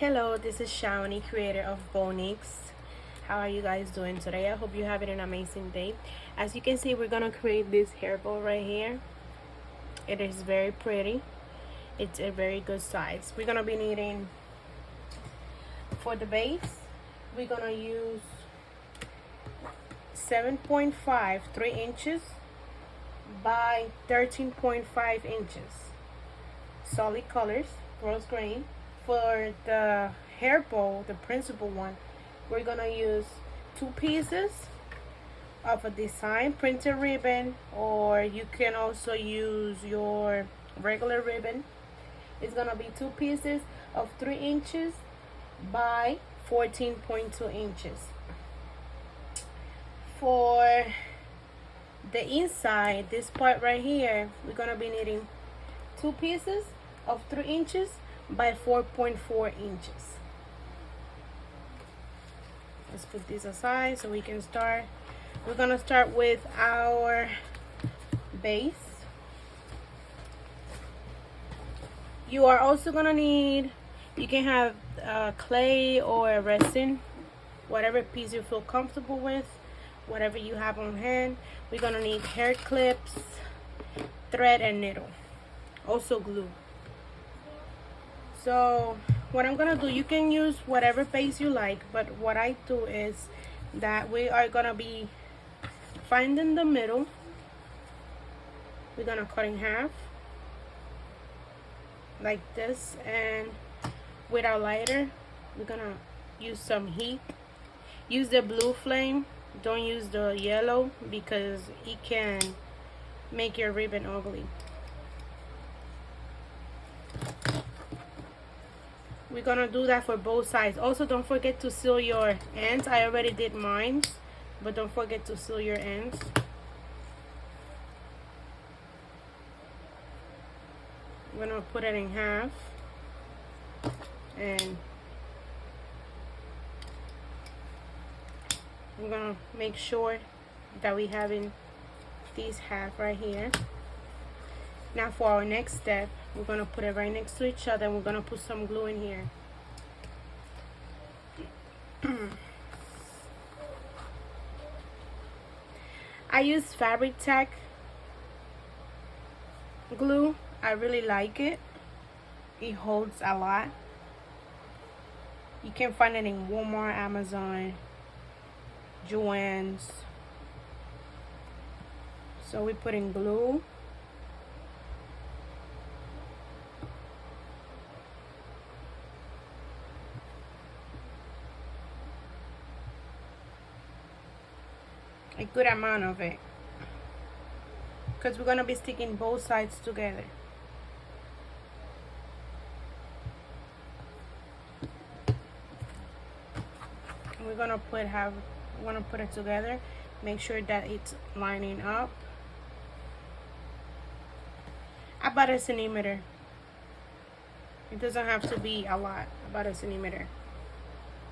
Hello, this is Shawnee, creator of Bonix. How are you guys doing today? I hope you're having an amazing day. As you can see, we're gonna create this hairbow right here. It is very pretty. It's a very good size. We're gonna be needing, for the base, we're gonna use 7.5 3 inches by 13.5 inches solid colors, rose grain. For the hair bow, the principal one, we're gonna use 2 pieces of a design printed ribbon, or you can also use your regular ribbon. It's gonna be 2 pieces of 3 inches by 14.2 inches. For the inside, this part right here, we're gonna be needing 2 pieces of 3 inches by 4.4 inches. Let's put this aside so we can start. We're gonna start with our base. You are also gonna need, you can have clay or resin, whatever piece you feel comfortable with, whatever you have on hand. We're gonna need hair clips, thread, and needle, also glue. So what I'm gonna do, you can use whatever base you like, but what I do is that we are gonna be finding the middle. We're gonna cut in half like this, and with our lighter we're gonna use some heat. Use the blue flame, don't use the yellow because it can make your ribbon ugly. We're gonna do that for both sides. Also, don't forget to seal your ends. I already did mine, but don't forget to seal your ends. I'm gonna put it in half, and I'm gonna make sure that we have in this half right here. Now for our next step, we're gonna put it right next to each other, and we're gonna put some glue in here. I use fabric tack glue. I really like it. It holds a lot. You can find it in Walmart, Amazon, Joann's. So we put in glue. A good amount of it, because we're gonna be sticking both sides together. We're gonna put it together. Make sure that it's lining up about a centimeter. It doesn't have to be a lot, about a centimeter.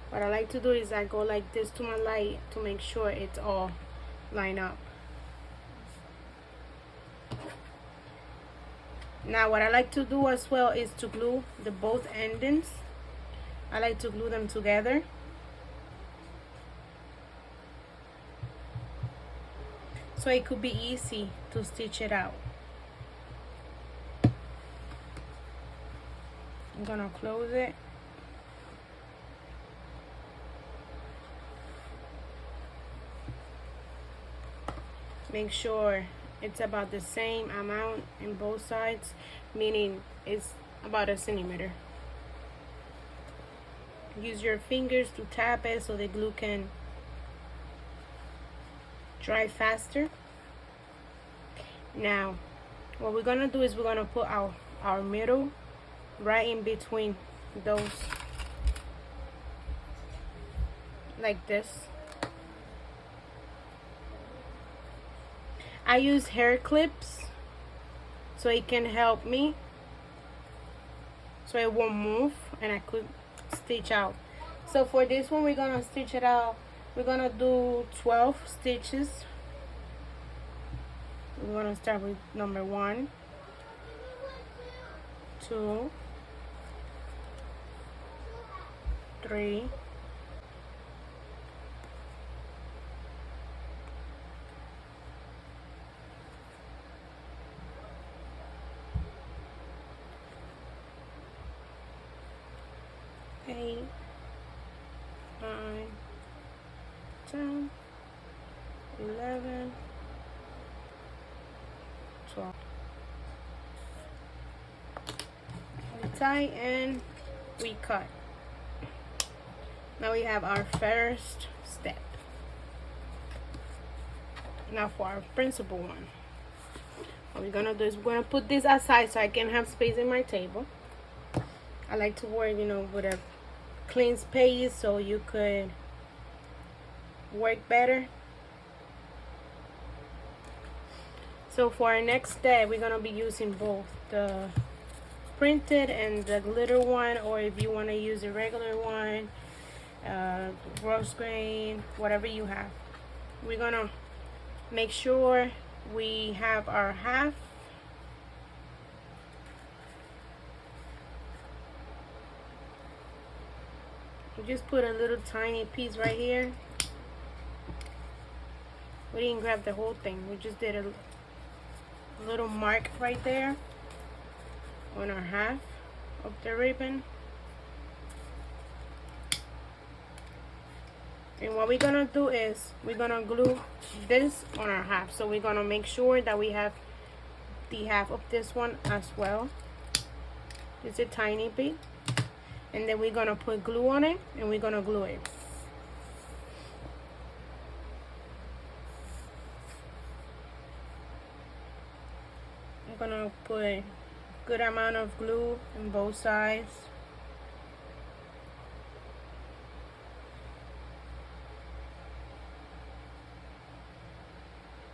What I like to do is I go like this to my light to make sure it's all line up. Now what I like to do as well is to glue the both endings. I like to glue them together. So it could be easy to stitch it out. I'm gonna close it. Make sure it's about the same amount in both sides, meaning it's about a centimeter. Use your fingers to tap it so the glue can dry faster. Now what we're gonna do is we're gonna put our middle right in between those, like this. I use hair clips so it can help me, so it won't move and I could stitch out. So for this one, we're gonna stitch it out. We're gonna do 12 stitches. We're gonna start with number 1, 2, 3, 8, 9, 10, 11, 12. We tie and we cut. Now we have our first step. Now for our principal one. What we're gonna do is we're gonna put this aside so I can have space in my table. I like to work, you know, with a clean space so you could work better. So for our next step, we're gonna be using both the printed and the glitter one, or if you want to use a regular one, rose grain, whatever you have. We're gonna make sure we have our half. We just put a little tiny piece right here. We didn't grab the whole thing, we just did a little mark right there on our half of the ribbon. And what we're gonna do is we're gonna glue this on our half. So we're gonna make sure that we have the half of this one as well, just a tiny bit, and then we're gonna put glue on it and we're gonna glue it. I'm gonna put a good amount of glue on both sides.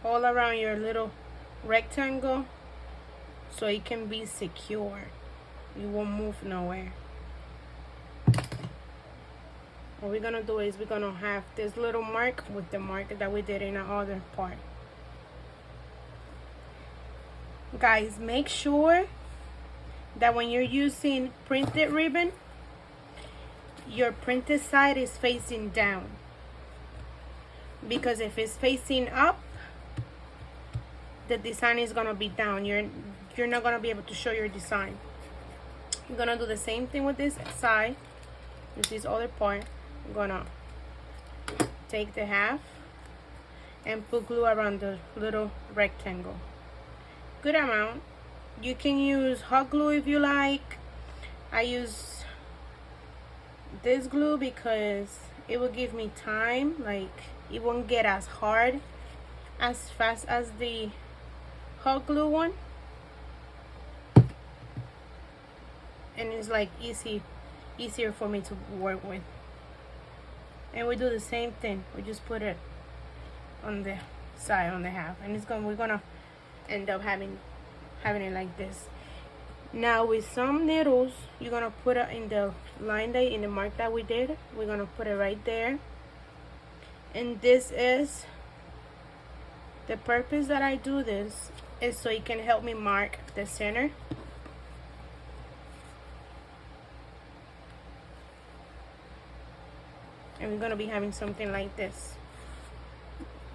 All around your little rectangle so it can be secure. You won't move nowhere. What we're gonna do is we're gonna have this little mark with the mark that we did in the other part. Guys, make sure that when you're using printed ribbon, your printed side is facing down, because if it's facing up, the design is gonna be down. You're not gonna be able to show your design. You're gonna do the same thing with this side, with this other part. I'm gonna take the half and put glue around the little rectangle. Good amount. You can use hot glue if you like. I use this glue because it will give me time, like it won't get as hard as fast as the hot glue one, and it's like easier for me to work with. And we do the same thing, we just put it on the side, on the half, and we're gonna end up having it like this. Now with some needles, you're gonna put it in the line in the mark that we did. We're gonna put it right there, and this is the purpose that I do this is so it can help me mark the center. And we're gonna be having something like this.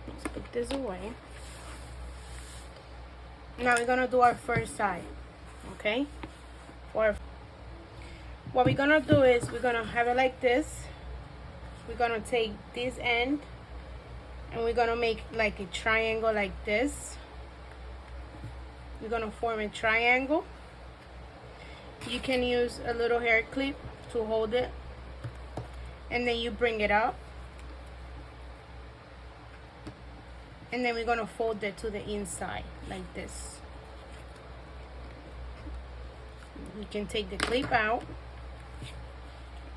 Let's put this away. Now we're gonna do our first side, okay? What we're gonna do is we're gonna have it like this. We're gonna take this end and we're gonna make like a triangle like this. We're gonna form a triangle. You can use a little hair clip to hold it, and then you bring it up, and then we're gonna fold it to the inside like this. We can take the clip out.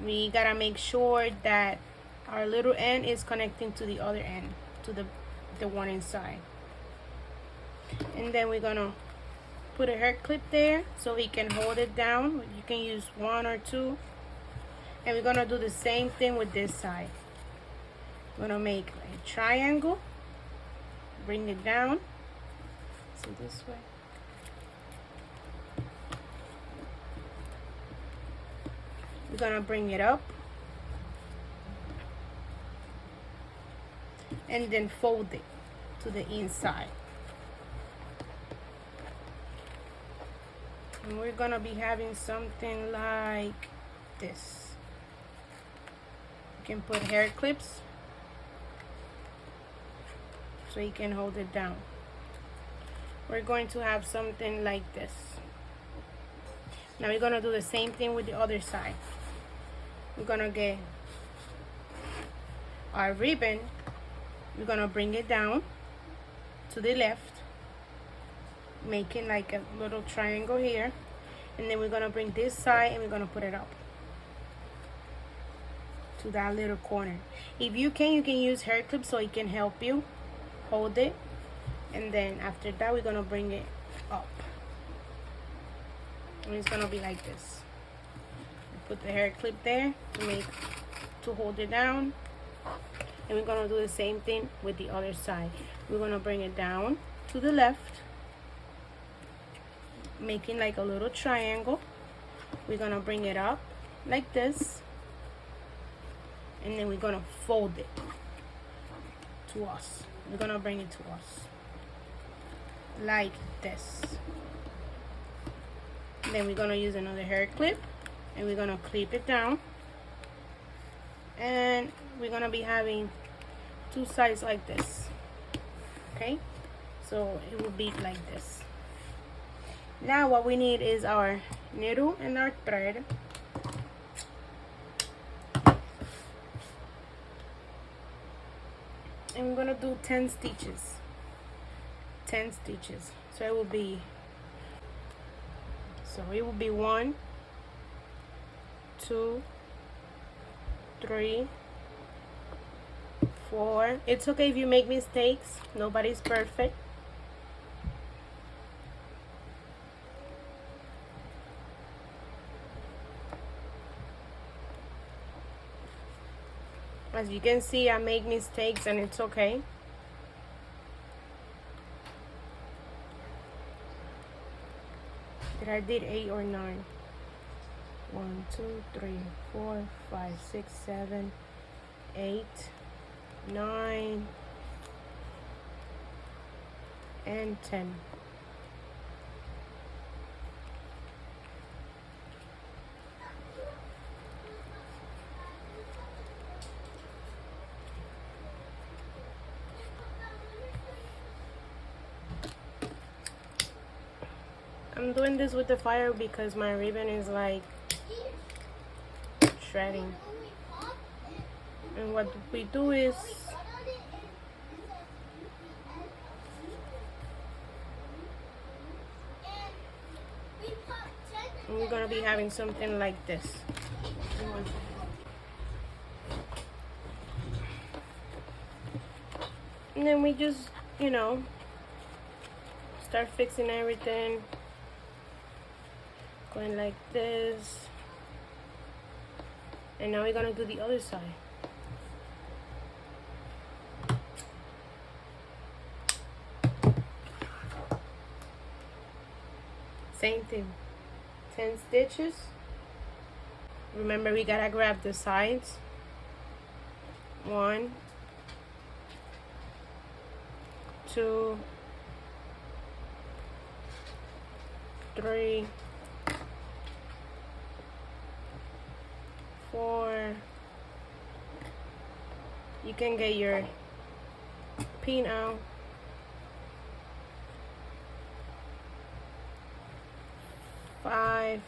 We gotta make sure that our little end is connecting to the other end, to the one inside. And then we're gonna put a hair clip there so we can hold it down. You can use one or two. And we're gonna do the same thing with this side. We're gonna make a triangle, bring it down, so this way. We're gonna bring it up and then fold it to the inside. And we're gonna be having something like this. You can put hair clips so you can hold it down. We're going to have something like this. Now we're gonna do the same thing with the other side. We're gonna get our ribbon, we're gonna bring it down to the left, making like a little triangle here, and then we're gonna bring this side and we're gonna put it up to that little corner. If you can use hair clips so it can help you hold it, and then after that we're gonna bring it up, and it's gonna be like this. Put the hair clip there to hold it down, and we're gonna do the same thing with the other side. We're gonna bring it down to the left, making like a little triangle. We're gonna bring it up like this, and then we're gonna fold it to us. We're gonna bring it to us like this. And then we're gonna use another hair clip, and we're gonna clip it down, and we're gonna be having two sides like this. Okay, so it will be like this. Now what we need is our needle and our thread. And we're gonna do 10 stitches. 10 stitches. So it will be 1, 2, 3, 4. It's okay if you make mistakes. Nobody's perfect. As you can see, I make mistakes and it's okay. I did 8 or 9. 1, 2, 3, 4, 5, 6, 7, 8, 9, and 10. I'm doing this with the fire because my ribbon is like shredding. And what we do is we're gonna be having something like this. And then we just, start fixing everything. Going like this. And now we're gonna do the other side. Same thing. 10 stitches. Remember, we gotta grab the sides. 1, 2, 3, 4. You can get your pin out. 5.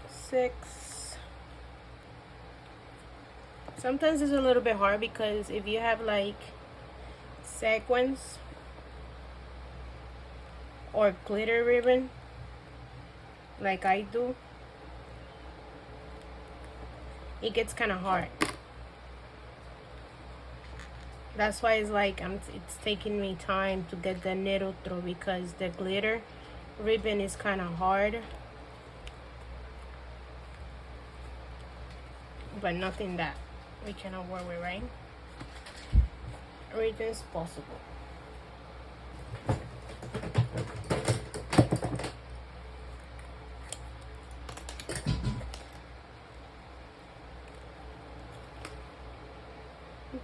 6. Sometimes it's a little bit hard because if you have like sequins or glitter ribbon like I do, it gets kind of hard. That's why it's like it's taking me time to get the needle through, because the glitter ribbon is kind of hard, but nothing that we cannot work with, right? Everything's possible.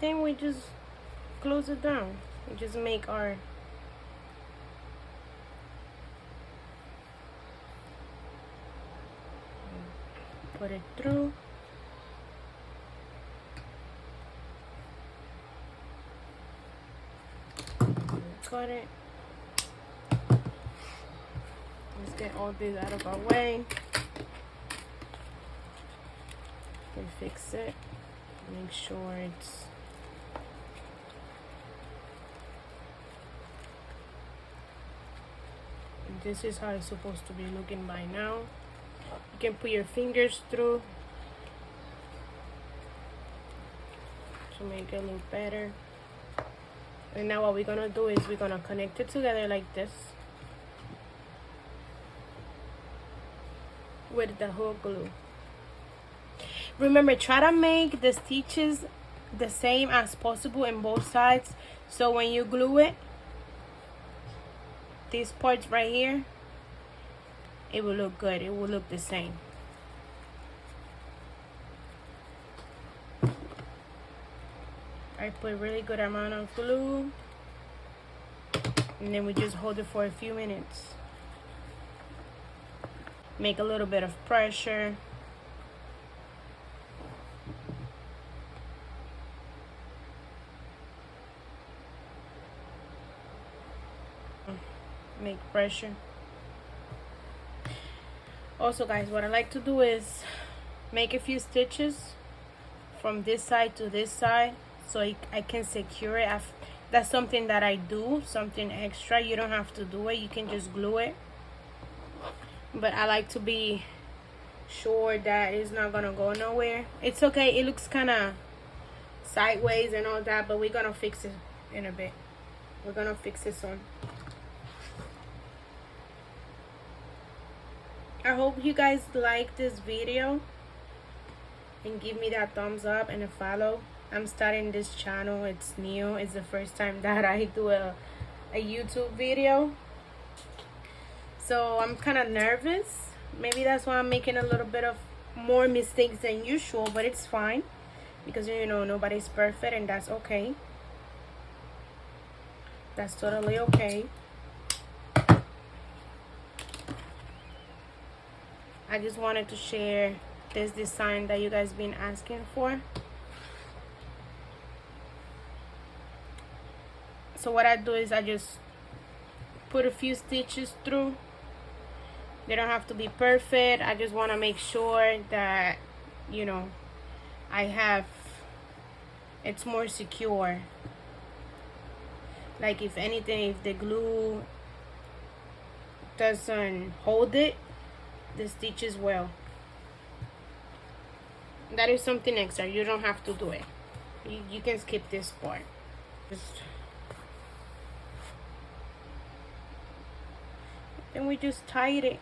then we just close it down. We just make our put it through. Cut it. Let's get all this out of our way. We fix it. Make sure it's this is how it's supposed to be looking by now. You can put your fingers through to make it look better. And now what we're gonna do is we're gonna connect it together like this with the hook glue. Remember, try to make the stitches the same as possible in both sides, so when you glue it, these parts right here, it will look good. It will look the same. I put a really good amount of glue, and then we just hold it for a few minutes. Make a little bit of pressure. Make pressure. Also, guys, what I like to do is make a few stitches from this side to this side, so I can secure it. That's something that I do, something extra. You don't have to do it, you can just glue it, but I like to be sure that it's not gonna go nowhere. It's okay, it looks kind of sideways and all that, but we're gonna fix it in a bit. We're gonna fix it soon. I hope you guys like this video and give me that thumbs up and a follow. I'm starting this channel. It's new. It's the first time that I do a YouTube video, so I'm kind of nervous. Maybe that's why I'm making a little bit of more mistakes than usual, but it's fine because, you know, nobody's perfect, and that's okay. That's totally okay. I just wanted to share this design that you guys been asking for. So what I do is I just put a few stitches through. They don't have to be perfect. I just want to make sure that, you know, it's more secure. Like, if anything, if the glue doesn't hold it, the stitches will. That is something extra. You don't have to do it. You can skip this part. Then we just tied it.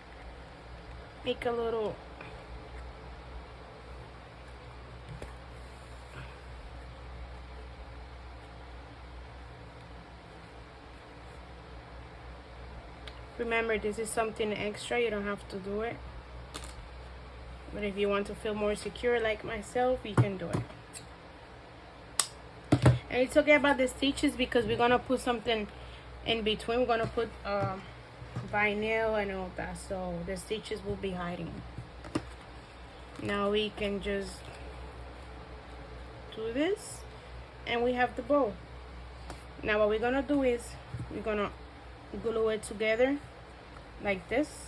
Make a little remember, this is something extra. You don't have to do it, but if you want to feel more secure like myself, you can do it. And it's okay about the stitches because we're gonna put something in between. We're gonna put vinyl and all that, so the stitches will be hiding. Now we can just do this and we have the bow. Now what we're gonna do is we're gonna glue it together like this.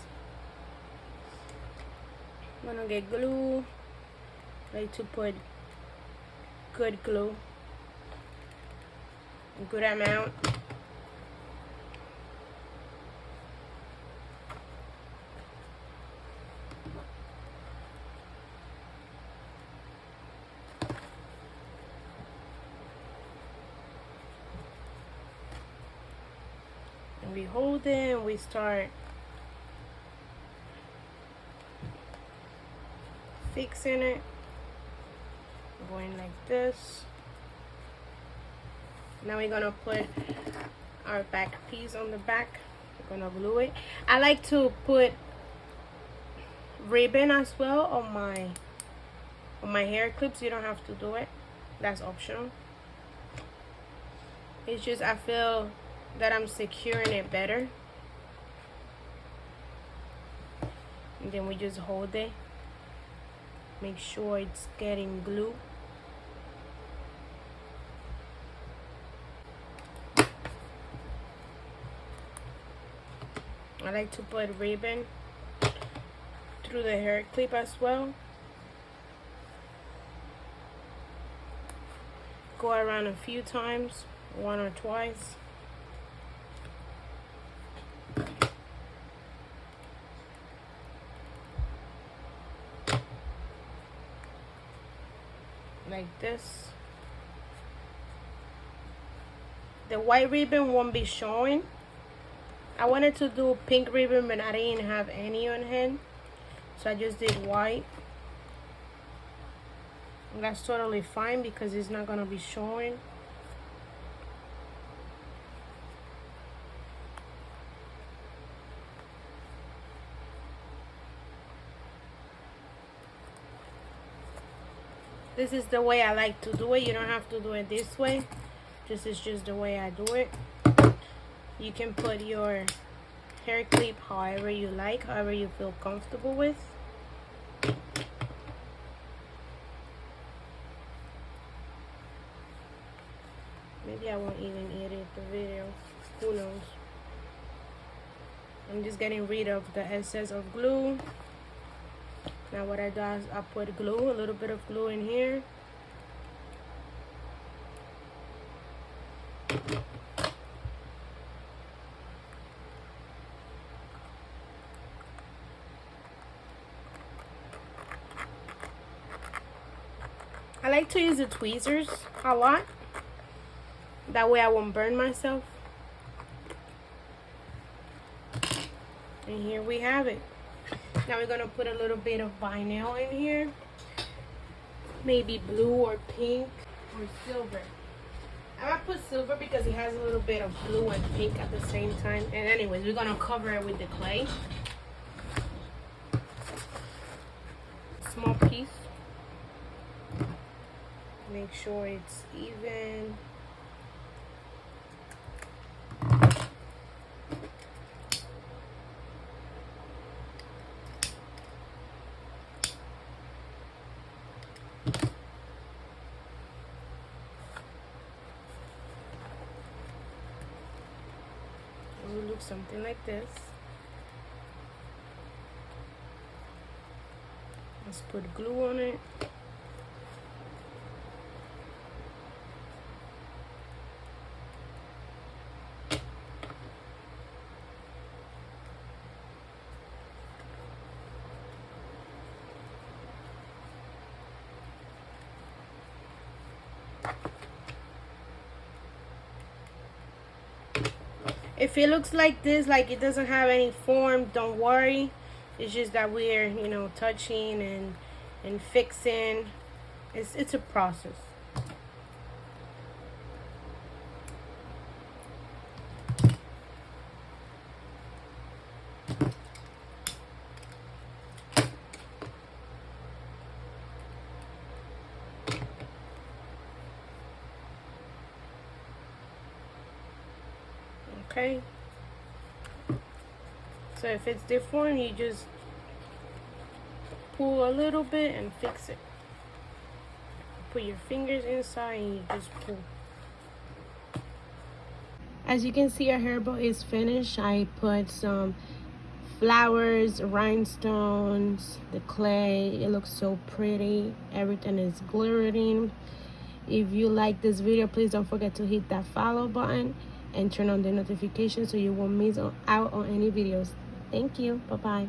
I'm gonna get glue. I like to put good glue, a good amount. And we hold it and we start fixing it, going like this. Now we're gonna put our back piece on the back. We're gonna glue it. I like to put ribbon as well on my hair clips. You don't have to do it, that's optional. It's just I feel that I'm securing it better. And then we just hold it. Make sure it's getting glue. I like to put ribbon through the hair clip as well. Go around a few times, 1 or twice. Like this. The white ribbon won't be showing. I wanted to do pink ribbon, but I didn't have any on hand, so I just did white. And that's totally fine because it's not gonna be showing. This is the way I like to do it. You don't have to do it this way. This is just the way I do it. You can put your hair clip however you like, however you feel comfortable with. Maybe I won't even edit the video. Who knows? I'm just getting rid of the excess of glue. Now what I do is I put glue, a little bit of glue in here. I like to use the tweezers a lot. That way I won't burn myself. And here we have it. Now we're gonna put a little bit of vinyl in here. Maybe blue or pink or silver. I'm gonna put silver because it has a little bit of blue and pink at the same time. And anyways, we're gonna cover it with the clay. Small piece. Make sure it's even. It will look something like this. Let's put glue on it. If it looks like this, like it doesn't have any form, don't worry. It's just that we're, you know, touching and fixing. It's a process. Okay, so if it's deformed, you just pull a little bit and fix it. Put your fingers inside and you just pull. As you can see, our hairbow is finished. I put some flowers, rhinestones, the clay. It looks so pretty. Everything is glittering. If you like this video, please don't forget to hit that follow button and turn on the notifications so you won't miss out on any videos. Thank you. Bye-bye.